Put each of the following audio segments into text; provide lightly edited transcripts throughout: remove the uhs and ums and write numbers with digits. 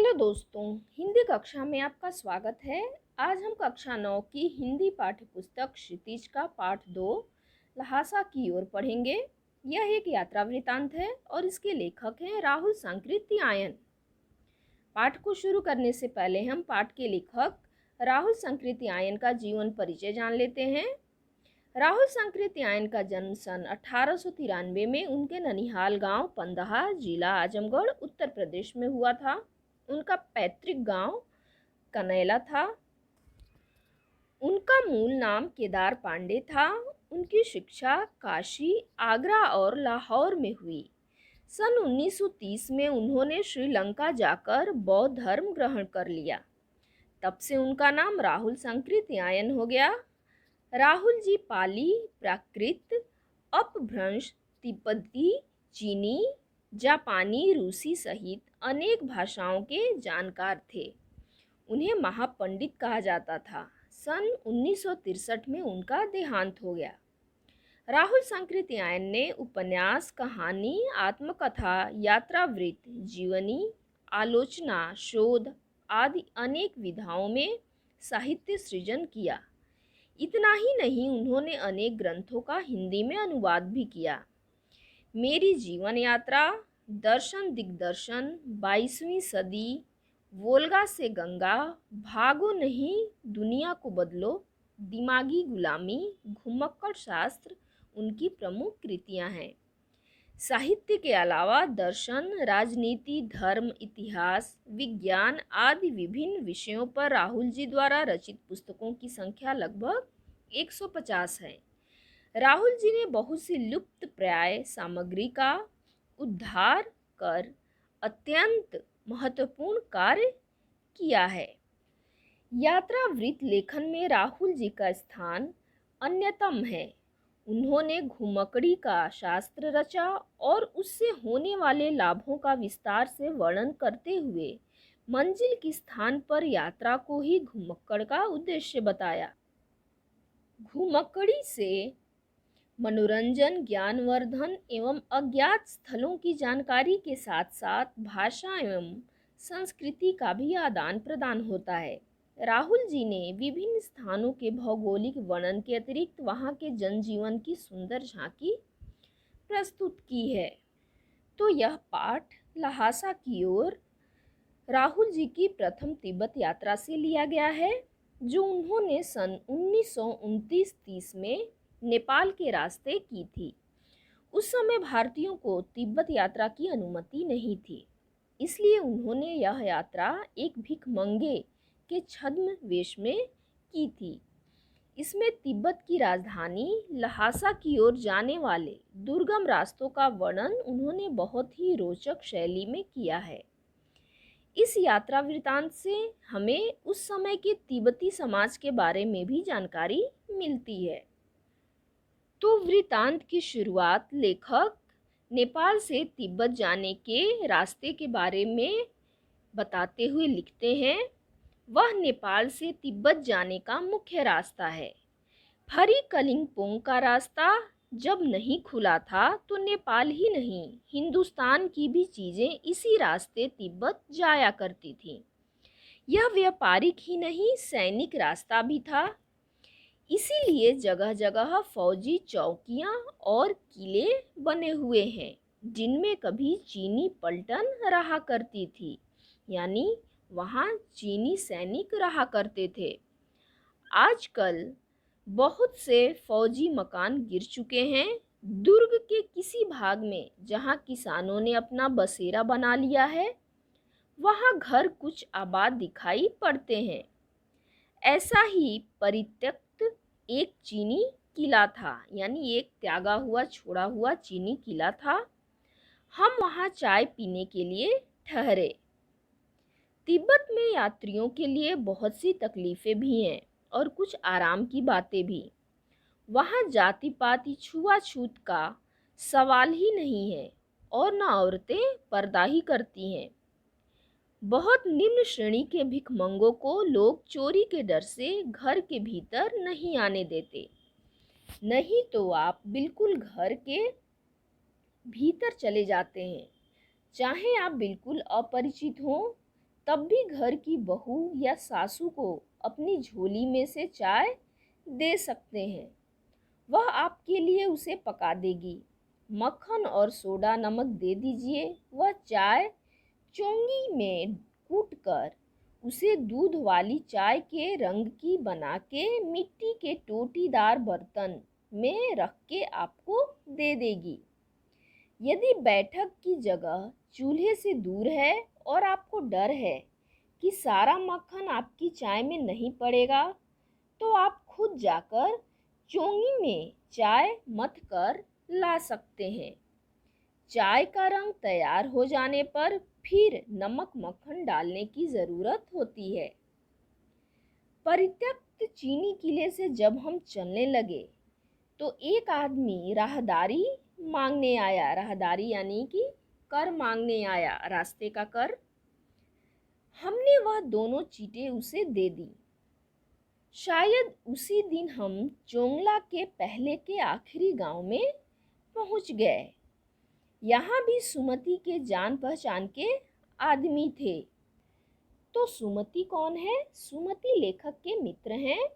Hello दोस्तों, हिंदी कक्षा में आपका स्वागत है। आज हम कक्षा 9 की हिंदी पाठ्य पुस्तक क्षितिज का पाठ 2 ल्हासा की ओर पढ़ेंगे। यह एक यात्रा वृतांत है और इसके लेखक हैं राहुल सांकृत्यायन। पाठ को शुरू करने से पहले हम पाठ के लेखक राहुल सांकृत्यायन का जीवन परिचय जान लेते हैं। राहुल सांकृत्यायन का जन्म सन 1893 में उनके ननिहाल गांव पंदहा, जिला आजमगढ़, उत्तर प्रदेश में हुआ था। उनका पैतृक गांव कनैला था। उनका मूल नाम केदार पांडे था। उनकी शिक्षा काशी, आगरा और लाहौर में हुई। सन 1930 में उन्होंने श्रीलंका जाकर बौद्ध धर्म ग्रहण कर लिया। तब से उनका नाम राहुल सांकृत्यायन हो गया। राहुल जी पाली, प्राकृत, अपभ्रंश, तिब्बती, चीनी, जापानी, रूसी सहित अनेक भाषाओं के जानकार थे। उन्हें महापंडित कहा जाता था। सन 1963 में उनका देहांत हो गया। राहुल सांकृत्यायन ने उपन्यास, कहानी, आत्मकथा, यात्रावृत्त, जीवनी, आलोचना, शोध आदि अनेक विधाओं में साहित्य सृजन किया। इतना ही नहीं, उन्होंने अनेक ग्रंथों का हिंदी में अनुवाद भी किया। मेरी जीवन यात्रा, दर्शन दिग्दर्शन, 22वीं सदी, वोल्गा से गंगा, भागो नहीं दुनिया को बदलो, दिमागी गुलामी, घुमक्कड़ शास्त्र उनकी प्रमुख कृतियां हैं। साहित्य के अलावा दर्शन, राजनीति, धर्म, इतिहास, विज्ञान आदि विभिन्न विषयों पर राहुल जी द्वारा रचित पुस्तकों की संख्या लगभग 150 है। राहुल जी ने बहुत सी लुप्त प्राय सामग्री का उद्धार कर अत्यंत महत्वपूर्ण कार्य किया है। यात्रा वृत्त लेखन में राहुल जी का स्थान अन्यतम है। उन्होंने घुमक्कड़ी का शास्त्र रचा और उससे होने वाले लाभों का विस्तार से वर्णन करते हुए मंजिल के स्थान पर यात्रा को ही घुमक्कड़ का उद्देश्य बताया। घुमक्कड़ी से मनोरंजन, ज्ञानवर्धन एवं अज्ञात स्थलों की जानकारी के साथ साथ भाषा एवं संस्कृति का भी आदान प्रदान होता है। राहुल जी ने विभिन्न स्थानों के भौगोलिक वर्णन के अतिरिक्त वहाँ के जनजीवन की सुंदर झांकी प्रस्तुत की है। तो यह पाठ ल्हासा की ओर राहुल जी की प्रथम तिब्बत यात्रा से लिया गया है, जो उन्होंने सन 1929-30 में नेपाल के रास्ते की थी। उस समय भारतीयों को तिब्बत यात्रा की अनुमति नहीं थी, इसलिए उन्होंने यह यात्रा एक भिखमंगे के छद्म वेश में की थी। इसमें तिब्बत की राजधानी ल्हासा की ओर जाने वाले दुर्गम रास्तों का वर्णन उन्होंने बहुत ही रोचक शैली में किया है। इस यात्रा वृतांत से हमें उस समय के तिब्बती समाज के बारे में भी जानकारी मिलती है। तो वृतांत की शुरुआत लेखक नेपाल से तिब्बत जाने के रास्ते के बारे में बताते हुए लिखते हैं। वह नेपाल से तिब्बत जाने का मुख्य रास्ता है। फरी कलिंगपोंग का रास्ता जब नहीं खुला था तो नेपाल ही नहीं, हिंदुस्तान की भी चीज़ें इसी रास्ते तिब्बत जाया करती थीं। यह व्यापारिक ही नहीं, सैनिक रास्ता भी था। इसीलिए जगह जगह फौजी चौकियां और किले बने हुए हैं, जिनमें कभी चीनी पलटन रहा करती थी, यानी वहाँ चीनी सैनिक रहा करते थे। आजकल बहुत से फौजी मकान गिर चुके हैं। दुर्ग के किसी भाग में जहाँ किसानों ने अपना बसेरा बना लिया है, वहाँ घर कुछ आबाद दिखाई पड़ते हैं। ऐसा ही परित्यक्त एक चीनी किला था, यानी एक त्यागा हुआ छोड़ा हुआ चीनी किला था। हम वहाँ चाय पीने के लिए ठहरे। तिब्बत में यात्रियों के लिए बहुत सी तकलीफ़ें भी हैं और कुछ आराम की बातें भी। वहाँ जाति पाति छुआछूत का सवाल ही नहीं है और न औरतें पर्दा ही करती हैं। बहुत निम्न श्रेणी के भिखमंगों को लोग चोरी के डर से घर के भीतर नहीं आने देते, नहीं तो आप बिल्कुल घर के भीतर चले जाते हैं, चाहे आप बिल्कुल अपरिचित हों तब भी घर की बहू या सासू को अपनी झोली में से चाय दे सकते हैं। वह आपके लिए उसे पका देगी। मक्खन और सोडा नमक दे दीजिए। वह चाय चोंगी में कूटकर उसे दूध वाली चाय के रंग की बना के मिट्टी के टोटीदार बर्तन में रख के आपको दे देगी। यदि बैठक की जगह चूल्हे से दूर है और आपको डर है कि सारा मक्खन आपकी चाय में नहीं पड़ेगा, तो आप खुद जाकर चोंगी में चाय मथ कर ला सकते हैं। चाय का रंग तैयार हो जाने पर फिर नमक मक्खन डालने की ज़रूरत होती है। परित्यक्त चीनी किले से जब हम चलने लगे तो एक आदमी राहदारी मांगने आया। राहदारी यानी कि कर मांगने आया, रास्ते का कर। हमने वह दोनों चीटें उसे दे दी। शायद उसी दिन हम चोंगला के पहले के आखिरी गांव में पहुंच गए। यहाँ भी सुमति के जान पहचान के आदमी थे। तो सुमति कौन है? सुमति लेखक के मित्र हैं।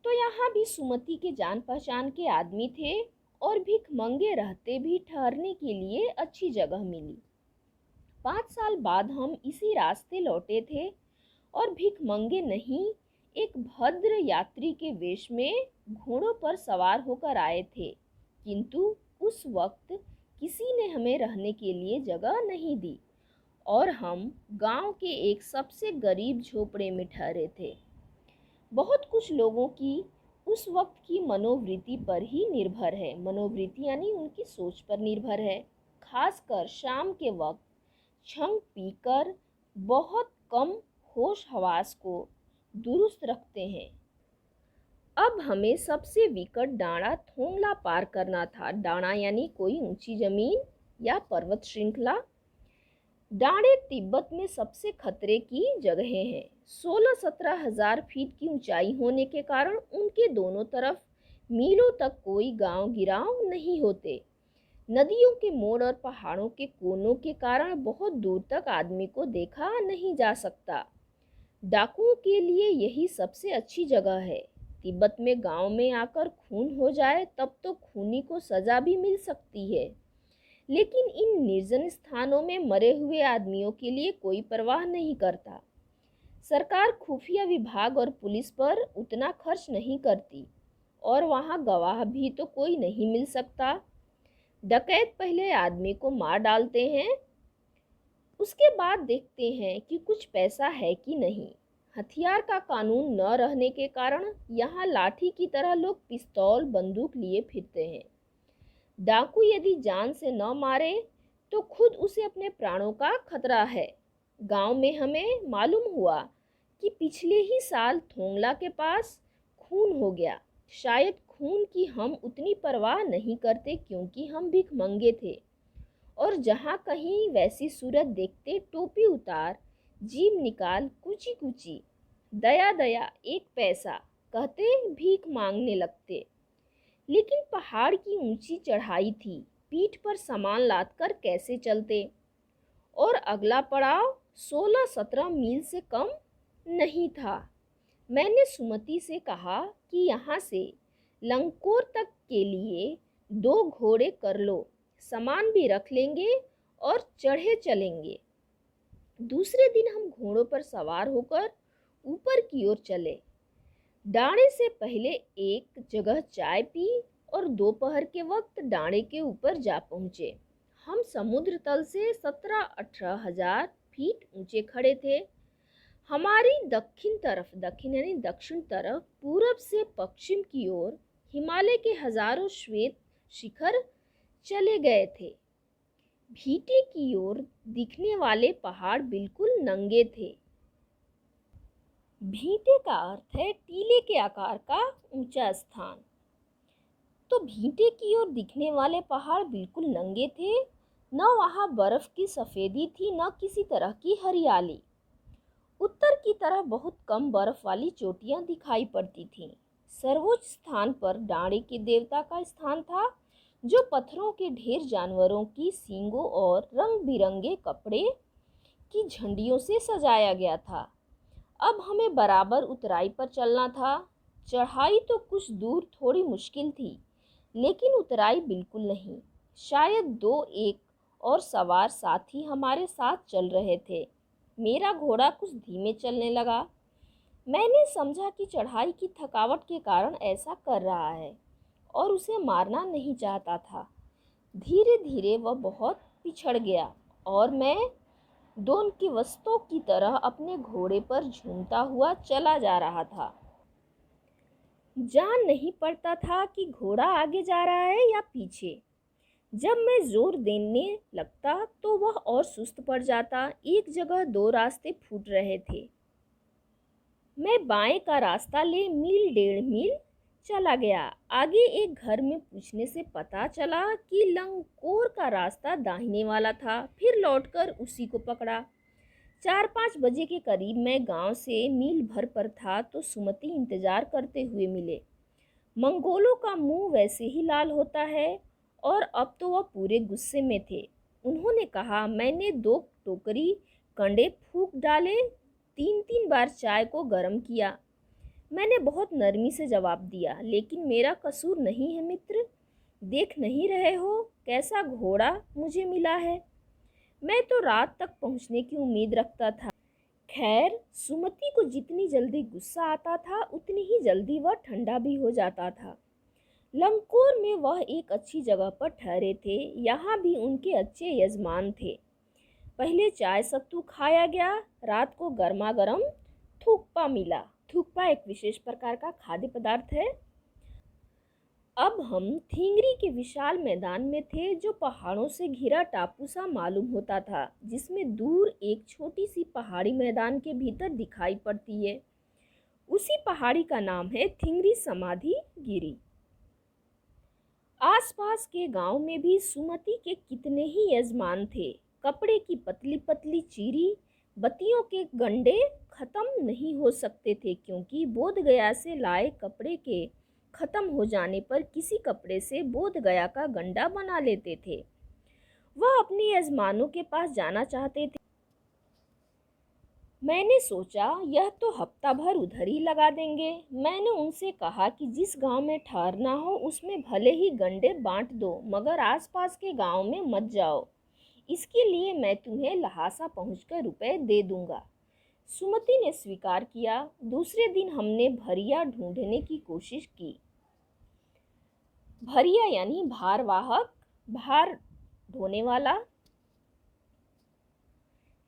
तो यहाँ भी सुमति के जान पहचान के आदमी थे और भिखमंगे रहते भी ठहरने के लिए अच्छी जगह मिली। 5 साल बाद हम इसी रास्ते लौटे थे और भिखमंगे नहीं, एक भद्र यात्री के वेश में घोड़ों पर सवार होकर आए थे। किंतु उस वक्त किसी ने हमें रहने के लिए जगह नहीं दी और हम गांव के एक सबसे गरीब झोपड़े में ठहरे थे। बहुत कुछ लोगों की उस वक्त की मनोवृत्ति पर ही निर्भर है। मनोवृत्ति यानी उनकी सोच पर निर्भर है। खासकर शाम के वक्त छंग पीकर बहुत कम होश हवास को दुरुस्त रखते हैं। अब हमें सबसे विकट डाँड़ा थोंगला पार करना था। डाँड़ा यानी कोई ऊंची जमीन या पर्वत श्रृंखला। डाँड़े तिब्बत में सबसे खतरे की जगहें हैं। 16-17 हजार फीट की ऊंचाई होने के कारण उनके दोनों तरफ मीलों तक कोई गांव गिराव नहीं होते। नदियों के मोड़ और पहाड़ों के कोनों के कारण बहुत दूर तक आदमी को देखा नहीं जा सकता। डाकुओं के लिए यही सबसे अच्छी जगह है। तिब्बत में गांव में आकर खून हो जाए तब तो खूनी को सजा भी मिल सकती है, लेकिन इन निर्जन स्थानों में मरे हुए आदमियों के लिए कोई परवाह नहीं करता। सरकार खुफिया विभाग और पुलिस पर उतना खर्च नहीं करती और वहाँ गवाह भी तो कोई नहीं मिल सकता। डकैत पहले आदमी को मार डालते हैं, उसके बाद देखते हैं कि कुछ पैसा है कि नहीं। हथियार का कानून न रहने के कारण यहाँ लाठी की तरह लोग पिस्तौल बंदूक लिए फिरते हैं। डाकू यदि जान से न मारे तो खुद उसे अपने प्राणों का खतरा है। गांव में हमें मालूम हुआ कि पिछले ही साल थोंगला के पास खून हो गया। शायद खून की हम उतनी परवाह नहीं करते क्योंकि हम भिखमंगे थे और जहाँ कहीं वैसी सूरत देखते टोपी उतार, जीभ निकाल, कुची कुची, दया दया 1 पैसा कहते भीख मांगने लगते। लेकिन पहाड़ की ऊंची चढ़ाई थी, पीठ पर सामान लादकर कैसे चलते? और अगला पड़ाव 16-17 मील से कम नहीं था। मैंने सुमति से कहा कि यहाँ से लंकोर तक के लिए 2 घोड़े कर लो, सामान भी रख लेंगे और चढ़े चलेंगे। दूसरे दिन हम घोड़ों पर सवार होकर ऊपर की ओर चले। डाँड़े से पहले एक जगह चाय पी और दोपहर के वक्त डाँड़े के ऊपर जा पहुँचे। हम समुद्र तल से 17-18 हजार फीट ऊंचे खड़े थे। हमारी दक्षिण तरफ, दक्षिण यानी दक्षिण तरफ, पूरब से पश्चिम की ओर हिमालय के हजारों श्वेत शिखर चले गए थे। भीटे की ओर दिखने वाले पहाड़ बिल्कुल नंगे थे। भीटे का अर्थ है टीले के आकार का ऊंचा स्थान। तो भीटे की ओर दिखने वाले पहाड़ बिल्कुल नंगे थे। न वहाँ बर्फ की सफ़ेदी थी, न किसी तरह की हरियाली। उत्तर की तरफ बहुत कम बर्फ वाली चोटियाँ दिखाई पड़ती थीं। सर्वोच्च स्थान पर डाँड़े के देवता का स्थान था, जो पत्थरों के ढेर, जानवरों की सींगों और रंग बिरंगे कपड़े की झंडियों से सजाया गया था। अब हमें बराबर उतराई पर चलना था। चढ़ाई तो कुछ दूर थोड़ी मुश्किल थी, लेकिन उतराई बिल्कुल नहीं। शायद दो एक और सवार साथी हमारे साथ चल रहे थे। मेरा घोड़ा कुछ धीमे चलने लगा। मैंने समझा कि चढ़ाई की थकावट के कारण ऐसा कर रहा है और उसे मारना नहीं चाहता था। धीरे धीरे वह बहुत पिछड़ गया और मैं दोन की वस्तुओं की तरह अपने घोड़े पर झूमता हुआ चला जा रहा था। जान नहीं पड़ता था कि घोड़ा आगे जा रहा है या पीछे। जब मैं जोर देने लगता तो वह और सुस्त पड़ जाता। एक जगह दो रास्ते फूट रहे थे। मैं बाएं का रास्ता ले मील डेढ़ मील चला गया। आगे एक घर में पूछने से पता चला कि लंगकोर का रास्ता दाहिने वाला था। फिर लौटकर उसी को पकड़ा। 4-5 बजे के करीब मैं गांव से मील भर पर था तो सुमति इंतजार करते हुए मिले। मंगोलों का मुंह वैसे ही लाल होता है और अब तो वह पूरे गुस्से में थे। उन्होंने कहा, मैंने 2 टोकरी कंडे फूंक डाले, 3-3 बार चाय को गर्म किया। मैंने बहुत नरमी से जवाब दिया, लेकिन मेरा कसूर नहीं है मित्र। देख नहीं रहे हो कैसा घोड़ा मुझे मिला है। मैं तो रात तक पहुंचने की उम्मीद रखता था। खैर, सुमति को जितनी जल्दी गुस्सा आता था उतनी ही जल्दी वह ठंडा भी हो जाता था। लंगकोर में वह एक अच्छी जगह पर ठहरे थे। यहाँ भी उनके अच्छे यजमान थे। पहले चाय सत्तू खाया गया। रात को गर्मा गर्म थुक्पा मिला। थुक्पा एक विशेष प्रकार का खाद्य पदार्थ है। अब हम थिंगरी के विशाल मैदान में थे, जो पहाड़ों से घिरा टापू सा मालूम होता था, जिसमें दूर एक छोटी सी पहाड़ी मैदान के भीतर दिखाई पड़ती है। उसी पहाड़ी का नाम है थिंगरी समाधि गिरी। आसपास के गांव में भी सुमति के कितने ही यजमान थे। कपड़े की पतली पतली चीरी बत्तियों के गंडे खत्म नहीं हो सकते थे, क्योंकि बोधगया से लाए कपड़े के खत्म हो जाने पर किसी कपड़े से बोधगया का गंडा बना लेते थे। वह अपने यजमानों के पास जाना चाहते थे। मैंने सोचा यह तो हफ्ता भर उधर ही लगा देंगे। मैंने उनसे कहा कि जिस गांव में ठहरना हो उसमें भले ही गंडे बांट दो, मगर आसपास के गांव में मत जाओ। इसके लिए मैं तुम्हें लहासा पहुंचकर रुपए दे दूंगा। सुमति ने स्वीकार किया। दूसरे दिन हमने भरिया ढूंढने की कोशिश की। भरिया यानी भारवाहक, भार ढोने वाला,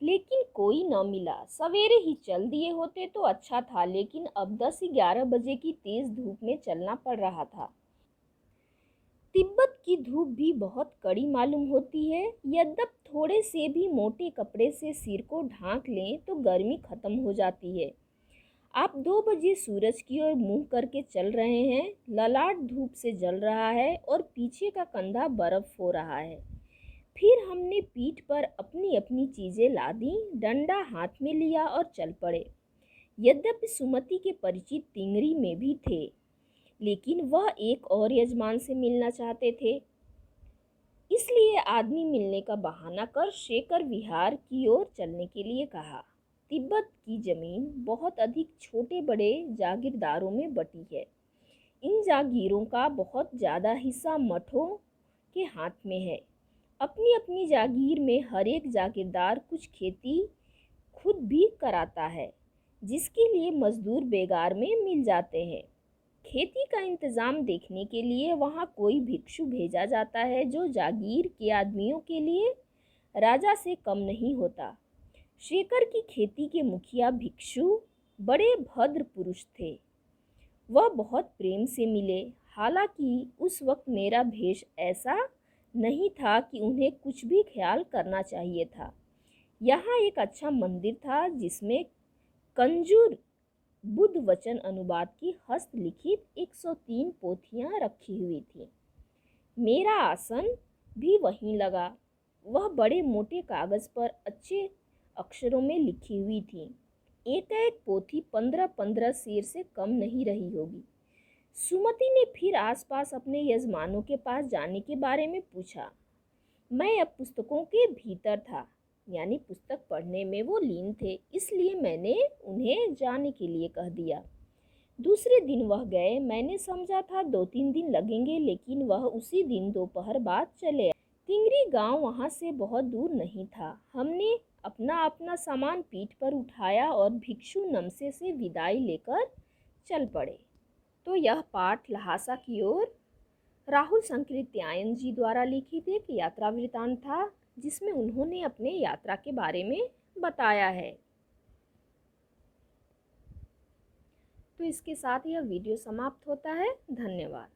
लेकिन कोई न मिला। सवेरे ही चल दिए होते तो अच्छा था, लेकिन अब 10-11 बजे की तेज धूप में चलना पड़ रहा था। तिब्बत की धूप भी बहुत कड़ी मालूम होती है। यद्यप थोड़े से भी मोटे कपड़े से सिर को ढांक लें तो गर्मी खत्म हो जाती है। आप 2 बजे सूरज की ओर मुंह करके चल रहे हैं। ललाट धूप से जल रहा है और पीछे का कंधा बर्फ हो रहा है। फिर हमने पीठ पर अपनी अपनी चीजें लादी, डंडा हाथ में लिया और चल पड़े। यद्यपि सुमति के परिचित तिंगरी में भी थे, लेकिन वह एक और यजमान से मिलना चाहते थे। इसलिए आदमी मिलने का बहाना कर शेखर विहार की ओर चलने के लिए कहा। तिब्बत की जमीन बहुत अधिक छोटे बड़े जागीरदारों में बटी है। इन जागीरों का बहुत ज़्यादा हिस्सा मठों के हाथ में है। अपनी अपनी जागीर में हर एक जागीरदार कुछ खेती खुद भी कराता है, जिसके लिए मजदूर बेगार में मिल जाते हैं। खेती का इंतज़ाम देखने के लिए वहाँ कोई भिक्षु भेजा जाता है, जो जागीर के आदमियों के लिए राजा से कम नहीं होता। शेखर की खेती के मुखिया भिक्षु बड़े भद्र पुरुष थे। वह बहुत प्रेम से मिले। हालांकि उस वक्त मेरा भेष ऐसा नहीं था कि उन्हें कुछ भी ख्याल करना चाहिए था। यहाँ एक अच्छा मंदिर था, जिसमें कंजूर बुद्ध वचन अनुवाद की हस्तलिखित 103 पोथियाँ रखी हुई थी। मेरा आसन भी वहीं लगा। वह बड़े मोटे कागज पर अच्छे अक्षरों में लिखी हुई थी। एक एक पोथी 15-15 शेर से कम नहीं रही होगी। सुमति ने फिर आसपास अपने यजमानों के पास जाने के बारे में पूछा। मैं अब पुस्तकों के भीतर था। यानी पुस्तक पढ़ने में वो लीन थे, इसलिए मैंने उन्हें जाने के लिए कह दिया। दूसरे दिन वह गए। मैंने समझा था 2-3 दिन लगेंगे, लेकिन वह उसी दिन दोपहर बाद चले आए। तिंगरी गांव वहां से बहुत दूर नहीं था। हमने अपना अपना सामान पीठ पर उठाया और भिक्षु नमसे से विदाई लेकर चल पड़े। तो यह पाठ लहासा की ओर राहुल संकृत्यायन जी द्वारा लिखित एक यात्रा वृतांत था, जिसमें उन्होंने अपने यात्रा के बारे में बताया है। तो इसके साथ यह वीडियो समाप्त होता है। धन्यवाद।